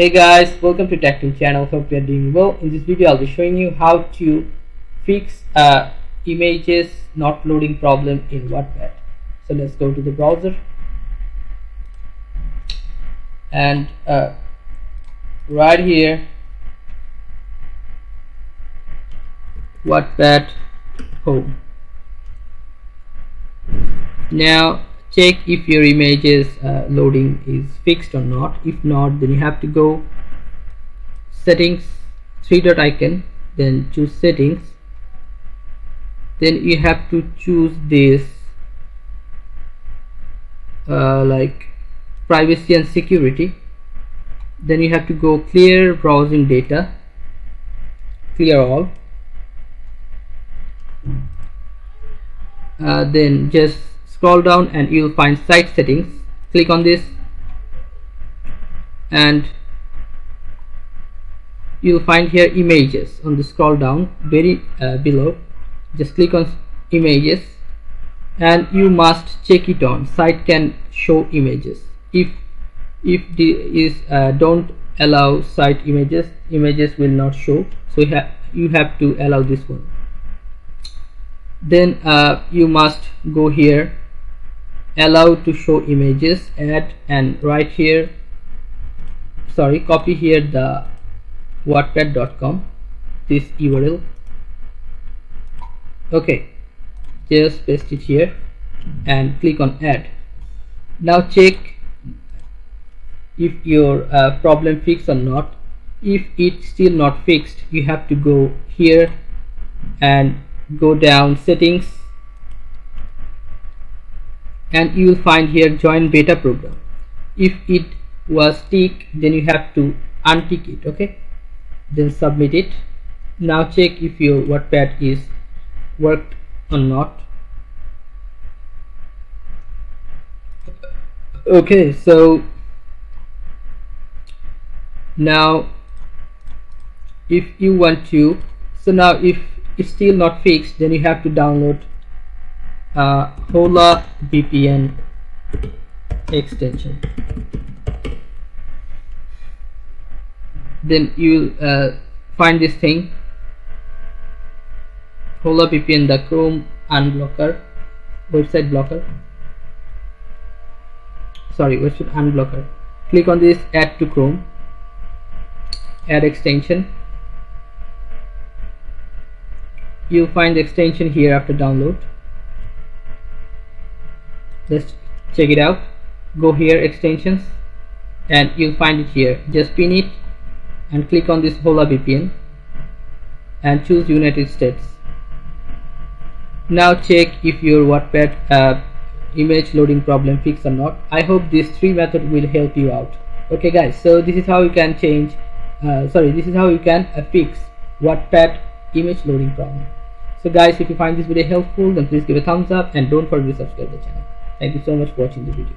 Hey guys, welcome to Tech2 channel. Hope you are doing well. In this video I'll be showing you how to fix images not loading problem in Wattpad. So let's go to the browser and right here Wattpad home. Now check if your images loading is fixed or not. If not, then you have to go settings, three dot icon, then choose settings, then you have to choose this like privacy and security, then you have to go clear browsing data, clear all, then just scroll down and you'll find site settings. Click on this and you'll find here images. On the scroll down very below, just click on images and you must check it on site can show images. If don't allow site images will not show, so you have to allow this one. Then you must go here, allow to show images, add, and right here copy here the wattpad.com, this URL. Okay, just paste it here and click on add. Now check if your problem fixed or not. If it's still not fixed, you have to go here and go down settings and you will find here join beta program. If it was tick, then you have to untick it. Okay, then submit it. Now check if your Wattpad is worked or not. Okay, so now if you want to, so now if it's still not fixed, then you have to download Hola VPN extension. Then you'll find this thing, Hola VPN, the Chrome unblocker, website unblocker. Click on this, add to Chrome, add extension. You'll find the extension here after download. Let's check it out. Go here, extensions, and you'll find it here. Just pin it and click on this Hola VPN and choose United States. Now check if your Wattpad image loading problem fixed or not. I hope these three methods will help you out. Okay guys, so this is how you can change this is how you can fix Wattpad image loading problem. So guys, if you find this video helpful, then please give a thumbs up and don't forget to subscribe to the channel. Thank you so much for watching the video.